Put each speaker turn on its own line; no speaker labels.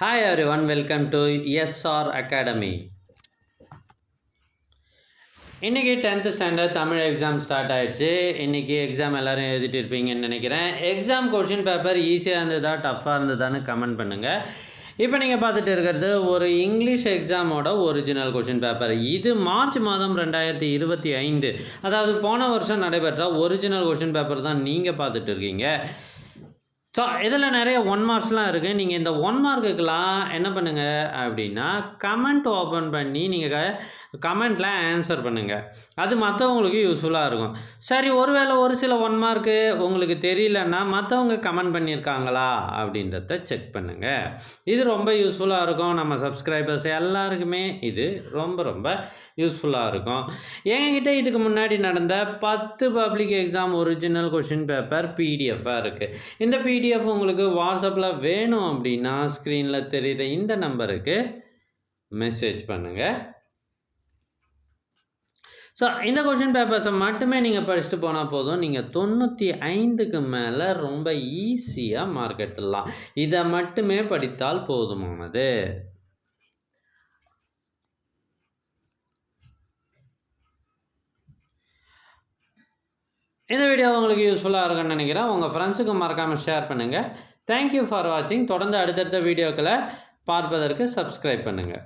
Hi everyone, welcome to SR Academy. இன்றைக்கி 10th standard Tamil exam start ஆகிடுச்சு. இன்றைக்கி exam எல்லோரும் எழுதிட்டு இருப்பீங்கன்னு நினைக்கிறேன். எக்ஸாம் கொஷின் பேப்பர் ஈஸியாக இருந்ததா டஃப்பாக இருந்ததான்னு கமெண்ட் பண்ணுங்கள். இப்போ நீங்கள் பார்த்துட்டு இருக்கிறது ஒரு இங்கிலீஷ் எக்ஸாமோட ஒரிஜினல் கொஷின் பேப்பர். இது மார்ச் மாதம் 2025, அதாவது போன வருஷம் நடைபெற்ற ஒரிஜினல் கொஷின் பேப்பர் தான் நீங்கள் பார்த்துட்டு இருக்கீங்க. ஸோ இதில் நிறைய 1 மார்க்ஸ்லாம் இருக்குது. நீங்கள் இந்த 1 மார்க்குக்கெலாம் என்ன பண்ணுங்கள் அப்படின்னா, கமெண்ட் ஓப்பன் பண்ணி நீங்கள் கமெண்ட்டில் ஆன்சர் பண்ணுங்கள். அது மற்றவங்களுக்கு யூஸ்ஃபுல்லாக இருக்கும். சரி, ஒருவேளை ஒரு சில 1 மார்க்கு உங்களுக்கு தெரியலன்னா மற்றவங்க கமெண்ட் பண்ணியிருக்காங்களா அப்படின்றத செக் பண்ணுங்கள். இது ரொம்ப யூஸ்ஃபுல்லாக இருக்கும். நம்ம சப்ஸ்கிரைபர்ஸ் எல்லாருக்குமே இது ரொம்ப யூஸ்ஃபுல்லாக இருக்கும். என்கிட்ட இதுக்கு முன்னாடி நடந்த 10 public exam original question paper பிடிஎஃபாக இருக்குது. இந்த பிடிஎஃப் உங்களுக்கு வாட்ஸ்அப்பில் வேணும் அப்படின்னா ஸ்க்ரீனில் தெரிகிற இந்த நம்பருக்கு மெசேஜ் பண்ணுங்கள். ஸோ இந்த கொஷின் பேப்பர்ஸை மட்டுமே நீங்கள் படிச்சுட்டு போனால் போதும். நீங்கள் 95க்கு மேலே ரொம்ப ஈஸியாக மார்க் எடுத்துடலாம். இதை மட்டுமே படித்தால் போதுமானது. இந்த வீடியோ உங்களுக்கு யூஸ்ஃபுல்லாக இருக்குன்னு நினைக்கிறேன். உங்கள் ஃப்ரெண்ட்ஸுக்கு மறக்காமல் ஷேர் பண்ணுங்கள். தேங்க்யூ ஃபார் வாட்சிங். தொடர்ந்து அடுத்தடுத்த வீடியோக்களை பார்ப்பதற்கு சப்ஸ்கிரைப் பண்ணுங்கள்.